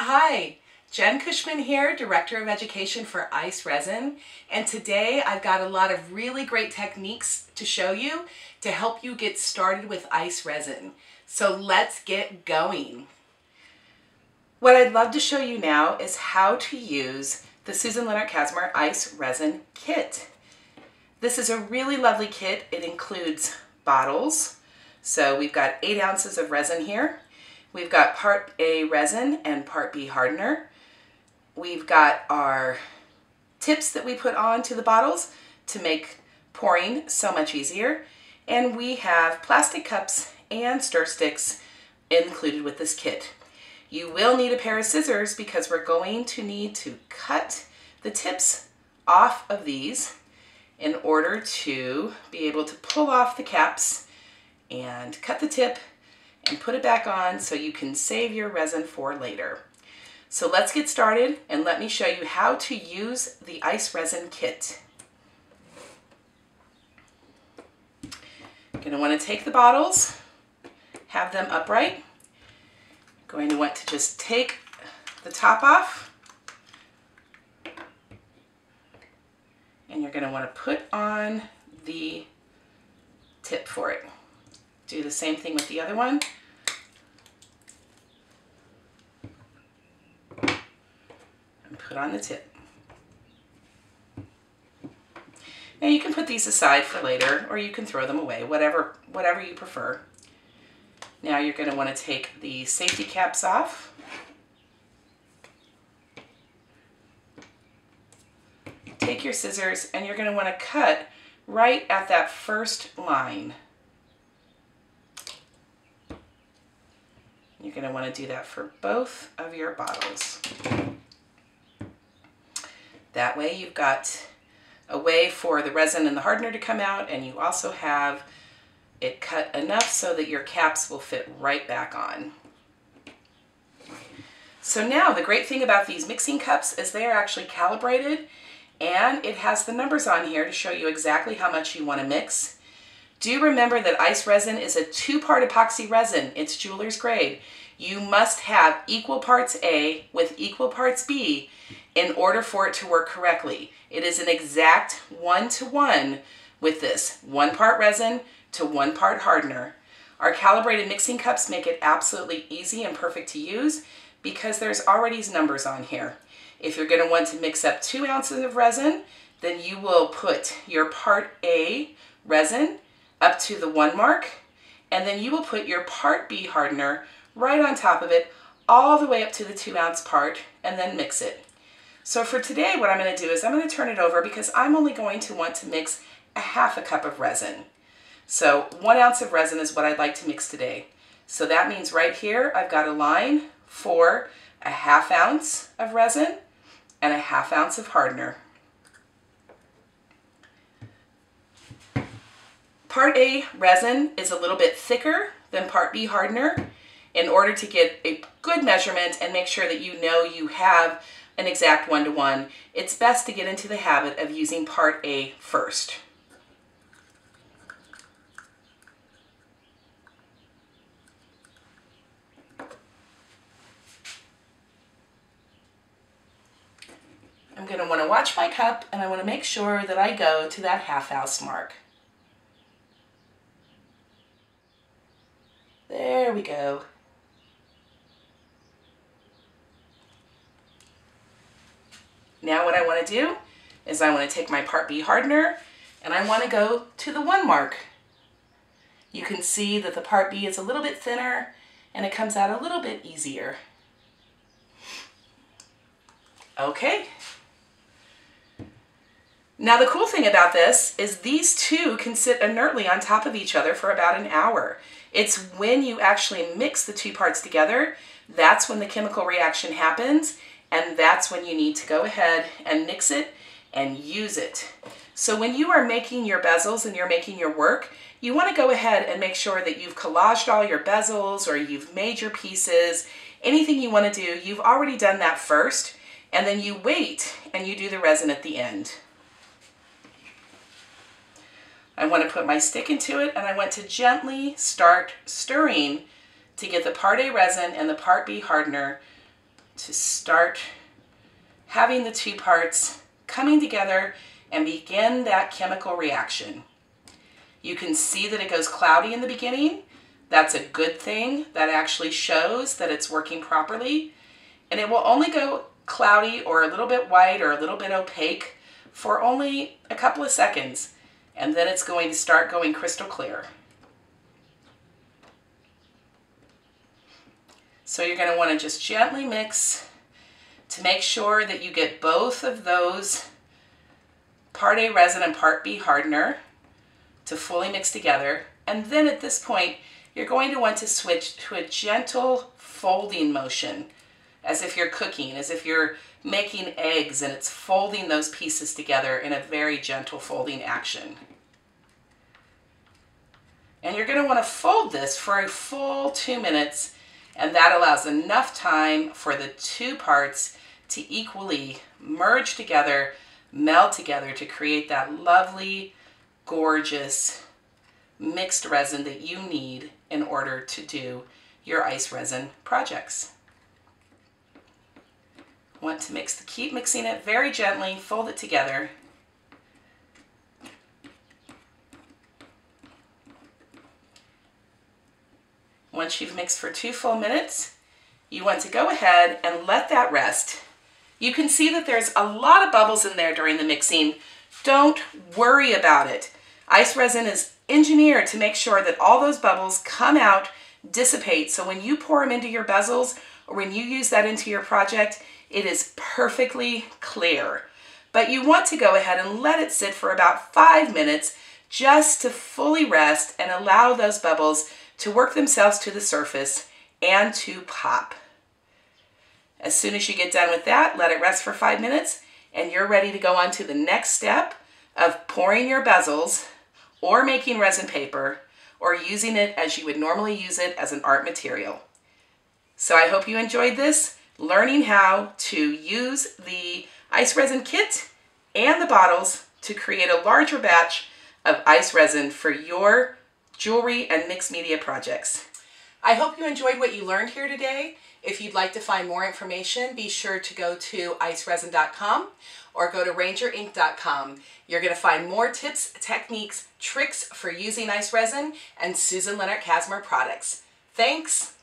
Hi, Jen Cushman here, Director of Education for ICE Resin, and today I've got a lot of really great techniques to show you to help you get started with ICE Resin. So let's get going. What I'd love to show you now is how to use the Susan Leonard Casimir ICE Resin Kit. This is a really lovely kit. It includes bottles. So we've got 8 ounces of resin here. We've got part A resin and part B hardener. We've got our tips that we put on to the bottles to make pouring so much easier. And we have plastic cups and stir sticks included with this kit. You will need a pair of scissors because we're going to need to cut the tips off of these in order to be able to pull off the caps and cut the tip and put it back on so you can save your resin for later. So let's get started and let me show you how to use the ICE Resin Kit. You're going to want to take the bottles, have them upright. You're going to want to just take the top off, and you're going to want to put on the tip for it. Do the same thing with the other one. And put on the tip. Now you can put these aside for later, or you can throw them away, whatever you prefer. Now you're going to want to take the safety caps off. Take your scissors and you're going to want to cut right at that first line. You're going to want to do that for both of your bottles. That way you've got a way for the resin and the hardener to come out, and you also have it cut enough so that your caps will fit right back on. So now the great thing about these mixing cups is they are actually calibrated, and it has the numbers on here to show you exactly how much you want to mix. Do remember that ICE resin is a 2-part epoxy resin. It's jeweler's grade. You must have equal parts A with equal parts B in order for it to work correctly. It is an exact 1-to-1 with this. 1 part resin to 1 part hardener. Our calibrated mixing cups make it absolutely easy and perfect to use because there's already numbers on here. If you're going to want to mix up 2 ounces of resin, then you will put your part A resin up to the 1 mark, and then you will put your part B hardener right on top of it all the way up to the 2 ounce part, and then mix it. So for today what I'm going to do is I'm going to turn it over because I'm only going to want to mix a 1/2 cup of resin. So 1 ounce of resin is what I'd like to mix today. So that means right here I've got a line for a 1/2 ounce of resin and a 1/2 ounce of hardener. Part A resin is a little bit thicker than part B hardener. In order to get a good measurement and make sure that you know you have an exact 1-to-1, it's best to get into the habit of using part A first. I'm going to want to watch my cup, and I want to make sure that I go to that 1/2 ounce mark. There we go. Now what I want to do is I want to take my part B hardener and I want to go to the 1 mark. You can see that the part B is a little bit thinner and it comes out a little bit easier. Okay. Now the cool thing about this is these two can sit inertly on top of each other for about an hour. It's when you actually mix the 2 parts together, that's when the chemical reaction happens, and that's when you need to go ahead and mix it and use it. So when you are making your bezels and you're making your work, you want to go ahead and make sure that you've collaged all your bezels or you've made your pieces. Anything you want to do, you've already done that first, and then you wait and you do the resin at the end. I want to put my stick into it, and I want to gently start stirring to get the part A resin and the part B hardener to start having the two parts coming together and begin that chemical reaction. You can see that it goes cloudy in the beginning. That's a good thing. That actually shows that it's working properly. And it will only go cloudy or a little bit white or a little bit opaque for only a couple of seconds. And then it's going to start going crystal clear. So you're going to want to just gently mix to make sure that you get both of those Part A resin and Part B hardener to fully mix together. And then at this point, you're going to want to switch to a gentle folding motion, as if you're cooking, as if you're making eggs and it's folding those pieces together in a very gentle folding action. And you're going to want to fold this for a full 2 minutes, and that allows enough time for the two parts to equally merge together, meld together to create that lovely, gorgeous mixed resin that you need in order to do your ice resin projects. Want to keep mixing it very gently, fold it together. Once you've mixed for 2 full minutes, you want to go ahead and let that rest. You can see that there's a lot of bubbles in there during the mixing. Don't worry about it. Ice resin is engineered to make sure that all those bubbles come out, dissipate, so when you pour them into your bezels or when you use that into your project, it is perfectly clear. But you want to go ahead and let it sit for about 5 minutes just to fully rest and allow those bubbles to work themselves to the surface and to pop. As soon as you get done with that, let it rest for 5 minutes and you're ready to go on to the next step of pouring your bezels or making resin paper or using it as you would normally use it as an art material. So I hope you enjoyed this, learning how to use the ICE Resin Kit and the bottles to create a larger batch of ice resin for your jewelry and mixed media projects. I hope you enjoyed what you learned here today. If you'd like to find more information, be sure to go to iceresin.com or go to rangerinc.com. You're going to find more tips, techniques, tricks for using ice resin and Susan Leonard Casimir products. Thanks!